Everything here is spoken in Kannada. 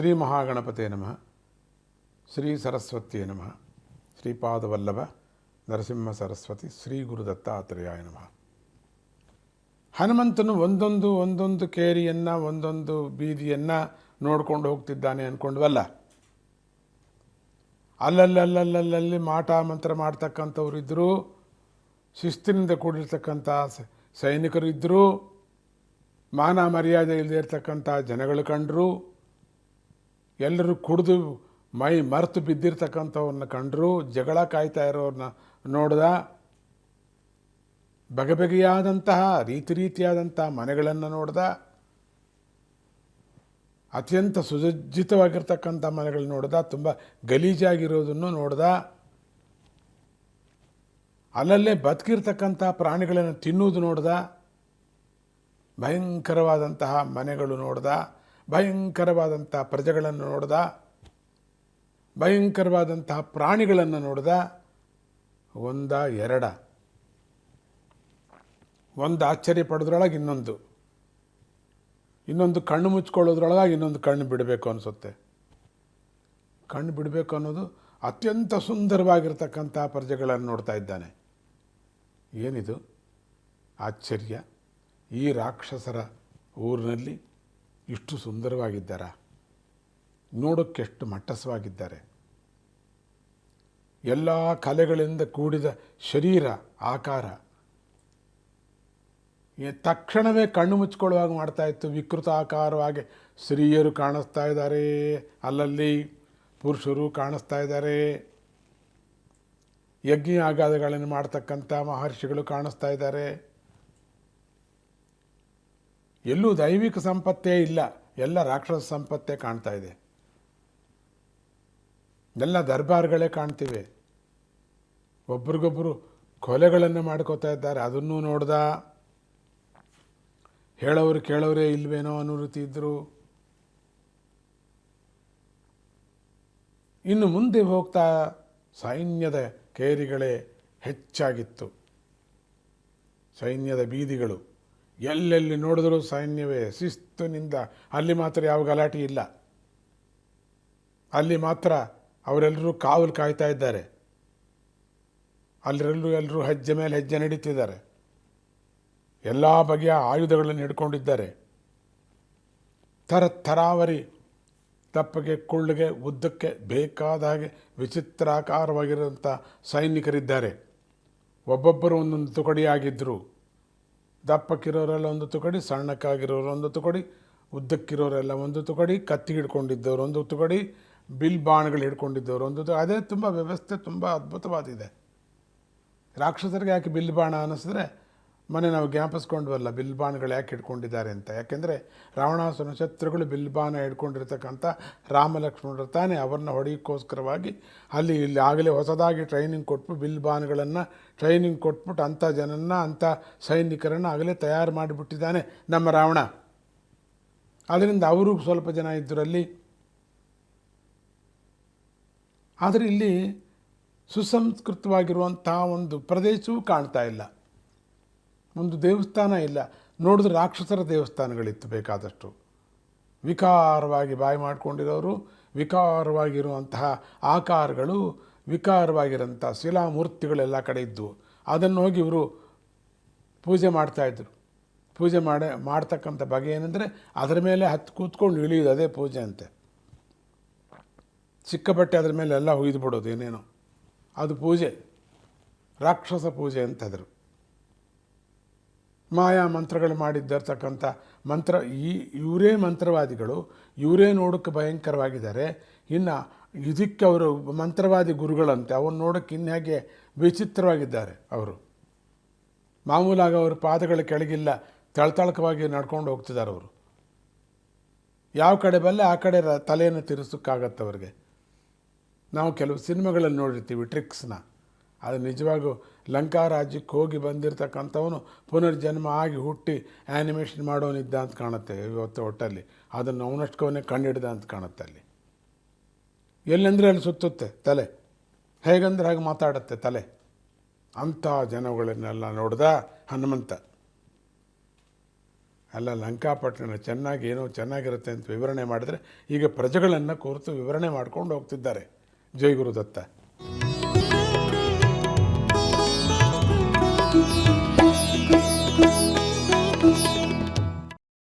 ಶ್ರೀ ಮಹಾಗಣಪತೆ ನಮಃ. ಶ್ರೀ ಸರಸ್ವತಿಯೇ ನಮಃ. ಶ್ರೀಪಾದವಲ್ಲಭ ನರಸಿಂಹ ಸರಸ್ವತಿ ಶ್ರೀ ಗುರು ದತ್ತಾತ್ರೇಯಾಯ ನಮಃ. ಹನುಮಂತನು ಒಂದೊಂದು ಕೇರಿಯನ್ನು ಒಂದೊಂದು ಬೀದಿಯನ್ನು ನೋಡ್ಕೊಂಡು ಹೋಗ್ತಿದ್ದಾನೆ ಅಂದ್ಕೊಂಡ್ವಲ್ಲ. ಅಲ್ಲಲ್ಲಿ ಮಾಟ ಮಂತ್ರ ಮಾಡ್ತಕ್ಕಂಥವ್ರು ಇದ್ದರು, ಶಿಸ್ತಿನಿಂದ ಕೂಡಿರ್ತಕ್ಕಂಥ ಸೈನಿಕರು ಇದ್ದರು, ಮಾನ ಮರ್ಯಾದೆ ಇಲ್ಲದೆ ಇರ್ತಕ್ಕಂಥ ಜನಗಳು ಕಂಡರು, ಎಲ್ಲರೂ ಕುಡಿದು ಮೈ ಮರೆತು ಬಿದ್ದಿರ್ತಕ್ಕಂಥವ್ರನ್ನ ಕಂಡರು, ಜಗಳ ಕಾಯ್ತಾ ಇರೋರನ್ನ ನೋಡ್ದ, ಬಗೆಬಗೆಯಾದಂತಹ ರೀತಿಯಾದಂಥ ಮನೆಗಳನ್ನು ನೋಡ್ದ, ಅತ್ಯಂತ ಸುಸಜ್ಜಿತವಾಗಿರ್ತಕ್ಕಂಥ ಮನೆಗಳು ನೋಡ್ದ, ತುಂಬ ಗಲೀಜಾಗಿರೋದನ್ನು ನೋಡ್ದ, ಅಲ್ಲಲ್ಲೇ ಬದುಕಿರ್ತಕ್ಕಂಥ ಪ್ರಾಣಿಗಳನ್ನು ತಿನ್ನುವುದು ನೋಡ್ದ, ಭಯಂಕರವಾದಂತಹ ಮನೆಗಳು ನೋಡ್ದ, ಭಯಂಕರವಾದಂಥ ಪ್ರಜೆಗಳನ್ನು ನೋಡ್ದ, ಭಯಂಕರವಾದಂತಹ ಪ್ರಾಣಿಗಳನ್ನು ನೋಡ್ದ. ಒಂದು ಆಶ್ಚರ್ಯ ಪಡೋದ್ರೊಳಗೆ ಇನ್ನೊಂದು ಕಣ್ಣು ಮುಚ್ಕೊಳ್ಳೋದ್ರೊಳಗಾಗಿ ಇನ್ನೊಂದು ಕಣ್ಣು ಬಿಡಬೇಕು ಅನಿಸುತ್ತೆ. ಕಣ್ಣು ಬಿಡಬೇಕು ಅನ್ನೋದು ಅತ್ಯಂತ ಸುಂದರವಾಗಿರ್ತಕ್ಕಂಥ ಪ್ರಜೆಗಳನ್ನು ನೋಡ್ತಾ ಇದ್ದಾನೆ. ಏನಿದು ಆಶ್ಚರ್ಯ! ಈ ರಾಕ್ಷಸರ ಊರಿನಲ್ಲಿ ಇಷ್ಟು ಸುಂದರವಾಗಿದ್ದಾರಾ? ನೋಡೋಕ್ಕೆಷ್ಟು ಮಟ್ಟಸವಾಗಿದ್ದಾರೆ. ಎಲ್ಲ ಕಲೆಗಳಿಂದ ಕೂಡಿದ ಶರೀರ, ಆಕಾರ ತಕ್ಷಣವೇ ಕಣ್ಣು ಮುಚ್ಕೊಳ್ಳುವಾಗ ಮಾಡ್ತಾ ಇತ್ತು. ವಿಕೃತ ಆಕಾರವಾಗಿ ಸ್ತ್ರೀಯರು ಕಾಣಿಸ್ತಾ ಇದ್ದಾರೆ, ಅಲ್ಲಲ್ಲಿ ಪುರುಷರು ಕಾಣಿಸ್ತಾ ಇದ್ದಾರೆ, ಯಜ್ಞ ಆಗಾದಗಳನ್ನು ಮಾಡ್ತಕ್ಕಂಥ ಮಹರ್ಷಿಗಳು ಕಾಣಿಸ್ತಾ ಇದ್ದಾರೆ. ಎಲ್ಲೂ ದೈವಿಕ ಸಂಪತ್ತೇ ಇಲ್ಲ, ಎಲ್ಲ ರಾಕ್ಷಸ ಸಂಪತ್ತೇ ಕಾಣ್ತಾ ಇದೆ. ಎಲ್ಲ ದರ್ಬಾರ್ಗಳೇ ಕಾಣ್ತಿವೆ. ಒಬ್ರಿಗೊಬ್ಬರು ಕೊಲೆಗಳನ್ನು ಮಾಡ್ಕೋತಾ ಇದ್ದಾರೆ, ಅದನ್ನೂ ನೋಡ್ದ. ಹೇಳೋರು ಕೇಳೋರೇ ಇಲ್ವೇನೋ ಅನ್ನೋ ರೀತಿ ಇದ್ದರು. ಇನ್ನು ಮುಂದೆ ಹೋಗ್ತಾ ಸೈನ್ಯದ ಕೇರಿಗಳೇ ಹೆಚ್ಚಾಗಿತ್ತು. ಸೈನ್ಯದ ಬೀದಿಗಳು ಎಲ್ಲೆಲ್ಲಿ ನೋಡಿದ್ರೂ ಸೈನ್ಯವೇ ಶಿಸ್ತಿನಿಂದ. ಅಲ್ಲಿ ಮಾತ್ರ ಯಾವ ಗಲಾಟೆ ಇಲ್ಲ. ಅಲ್ಲಿ ಮಾತ್ರ ಅವರೆಲ್ಲರೂ ಕಾವಲು ಕಾಯ್ತಾ ಇದ್ದಾರೆ. ಎಲ್ಲರೂ ಹೆಜ್ಜೆ ಮೇಲೆ ಹೆಜ್ಜೆ ನಡೀತಿದ್ದಾರೆ. ಎಲ್ಲ ಬಗೆಯ ಆಯುಧಗಳನ್ನು ಹಿಡ್ಕೊಂಡಿದ್ದಾರೆ. ತರಾವರಿ, ದಪ್ಪಗೆ, ಕುಳ್ಳಗೆ, ಉದ್ದಕ್ಕೆ ಬೇಕಾದ ಹಾಗೆ ವಿಚಿತ್ರಾಕಾರವಾಗಿರುವಂಥ ಸೈನಿಕರಿದ್ದಾರೆ. ಒಬ್ಬೊಬ್ಬರು ಒಂದೊಂದು ತುಕಡಿಯಾಗಿದ್ದರು. ದಪ್ಪಕ್ಕಿರೋರೆಲ್ಲ ಒಂದು ತುಕಡಿ, ಸಣ್ಣಕ್ಕಾಗಿರೋರು ಒಂದು ತುಕಡಿ, ಉದ್ದಕ್ಕಿರೋರೆಲ್ಲ ಒಂದು ತುಕಡಿ, ಕತ್ತಿ ಹಿಡ್ಕೊಂಡಿದ್ದವರು ಒಂದು ತುಕಡಿ, ಬಿಲ್ ಬಾಣ್ಗಳು ಹಿಡ್ಕೊಂಡಿದ್ದವರು ಒಂದು ತುಕಡಿ. ಅದೇ ತುಂಬ ವ್ಯವಸ್ಥೆ ತುಂಬ ಅದ್ಭುತವಾದಿದೆ. ರಾಕ್ಷಸರಿಗೆ ಯಾಕೆ ಬಿಲ್ ಬಾಣ ಅನ್ನಿಸಿದ್ರೆ ಮೊನ್ನೆ ನಾವು ಜ್ಞಾಪಿಸ್ಕೊಂಡ್ವಲ್ಲ ಬಿಲ್ ಬಾಣ್ಗಳು ಯಾಕೆ ಹಿಡ್ಕೊಂಡಿದ್ದಾರೆ ಅಂತ. ಯಾಕೆಂದರೆ ರಾವಣಾಸುರನ ಶತ್ರುಗಳು ಬಿಲ್ ಬಾಣ ಹಿಡ್ಕೊಂಡಿರ್ತಕ್ಕಂಥ ರಾಮ ಲಕ್ಷ್ಮಣರು ತಾನೇ. ಅವ್ರನ್ನ ಹೊಡೆಯೋಕ್ಕೋಸ್ಕರವಾಗಿ ಇಲ್ಲಿ ಆಗಲೇ ಹೊಸದಾಗಿ ಟ್ರೈನಿಂಗ್ ಕೊಟ್ಬಿಟ್ಟು ಬಿಲ್ ಬಾಣ್ಗಳನ್ನು ಟ್ರೈನಿಂಗ್ ಕೊಟ್ಬಿಟ್ಟು ಅಂಥ ಜನನ್ನ, ಅಂಥ ಸೈನಿಕರನ್ನು ಆಗಲೇ ತಯಾರು ಮಾಡಿಬಿಟ್ಟಿದ್ದಾನೆ ನಮ್ಮ ರಾವಣ. ಅದರಿಂದ ಅವರು ಸ್ವಲ್ಪ ಜನ ಇದ್ದರಲ್ಲಿ. ಆದರೆ ಇಲ್ಲಿ ಸುಸಂಸ್ಕೃತವಾಗಿರುವಂಥ ಒಂದು ಪ್ರದೇಶವೂ ಕಾಣ್ತಾ ಇಲ್ಲ, ಒಂದು ದೇವಸ್ಥಾನ ಇಲ್ಲ. ನೋಡಿದ್ರೆ ರಾಕ್ಷಸರ ದೇವಸ್ಥಾನಗಳಿತ್ತು ಬೇಕಾದಷ್ಟು. ವಿಕಾರವಾಗಿ ಬಾಯಿ ಮಾಡಿಕೊಂಡಿರೋರು, ವಿಕಾರವಾಗಿರುವಂತಹ ಆಕಾರಗಳು, ವಿಕಾರವಾಗಿರೋಂಥ ಶಿಲಾಮೂರ್ತಿಗಳೆಲ್ಲ ಕಡೆ ಇದ್ದವು. ಅದನ್ನು ಹೋಗಿ ಇವರು ಪೂಜೆ ಮಾಡ್ತಾಯಿದ್ರು. ಪೂಜೆ ಮಾಡ್ತಕ್ಕಂಥ ಬಗೆ ಏನಂದರೆ ಅದರ ಮೇಲೆ ಕೂತ್ಕೊಂಡು ಇಳಿಯೋದು, ಅದೇ ಪೂಜೆ ಅಂತೆ. ಚಿಕ್ಕ ಬಟ್ಟೆ ಅದರ ಮೇಲೆ ಎಲ್ಲ ಹುಯ್ದು ಬಿಡೋದು ಏನೇನೋ, ಅದು ಪೂಜೆ, ರಾಕ್ಷಸ ಪೂಜೆ ಅಂತಂದರು. ಮಾಯಾ ಮಂತ್ರಗಳು ಮಾಡಿದ್ದಿರ್ತಕ್ಕಂಥ ಮಂತ್ರ, ಇವರೇ ಮಂತ್ರವಾದಿಗಳು, ಇವರೇ ನೋಡೋಕ್ಕೆ ಭಯಂಕರವಾಗಿದ್ದಾರೆ. ಇನ್ನು ಇದಕ್ಕೆ ಅವರು ಮಂತ್ರವಾದಿ ಗುರುಗಳಂತೆ, ಅವ್ರು ನೋಡೋಕ್ಕೆ ಇನ್ಯಾಗೆ ವಿಚಿತ್ರವಾಗಿದ್ದಾರೆ. ಅವರು ಮಾಮೂಲಾಗಿ ಅವ್ರ ಪಾದಗಳ ಕೆಳಗಿಲ್ಲ, ತಳತಳಕವಾಗಿ ನಡ್ಕೊಂಡು ಹೋಗ್ತಿದ್ದಾರೆ ಅವರು. ಯಾವ ಕಡೆ ಬಲ್ಲೆ ಆ ಕಡೆ ತಲೆಯನ್ನು ತಿರ್ಸೋಕ್ಕಾಗತ್ತೆ ಅವ್ರಿಗೆ. ನಾವು ಕೆಲವು ಸಿನಿಮಾಗಳಲ್ಲಿ ನೋಡಿರ್ತೀವಿ ಟ್ರಿಕ್ಸ್ನ. ಅದು ನಿಜವಾಗೂ ಲಂಕಾ ರಾಜ್ಯಕ್ಕೆ ಹೋಗಿ ಬಂದಿರತಕ್ಕಂಥವನು ಪುನರ್ಜನ್ಮ ಆಗಿ ಹುಟ್ಟಿ ಆ್ಯನಿಮೇಷನ್ ಮಾಡೋನಿದ್ದ ಅಂತ ಕಾಣುತ್ತೆ ಇವತ್ತು ಒಟ್ಟಲ್ಲಿ. ಅದನ್ನು ಅವನಷ್ಟಕ್ಕವನ್ನೇ ಕಂಡಿಡ್ದ ಅಂತ ಕಾಣುತ್ತೆ ಅಲ್ಲಿ. ಎಲ್ಲೆಂದರೆ ಅಲ್ಲಿ ಸುತ್ತುತ್ತೆ ತಲೆ, ಹೇಗಂದ್ರೆ ಹಾಗೆ ಮಾತಾಡುತ್ತೆ ತಲೆ. ಅಂಥ ಜನಗಳನ್ನೆಲ್ಲ ನೋಡ್ದ ಹನುಮಂತ. ಅಲ್ಲ, ಲಂಕಾಪಟ್ಟಣ ಚೆನ್ನಾಗಿ ಏನೋ ಚೆನ್ನಾಗಿರುತ್ತೆ ಅಂತ ವಿವರಣೆ ಮಾಡಿದರೆ ಈಗ ಪ್ರಜೆಗಳನ್ನು ಕುರಿತು ವಿವರಣೆ ಮಾಡ್ಕೊಂಡು ಹೋಗ್ತಿದ್ದಾರೆ ಜೈ ಗುರುದತ್ತ.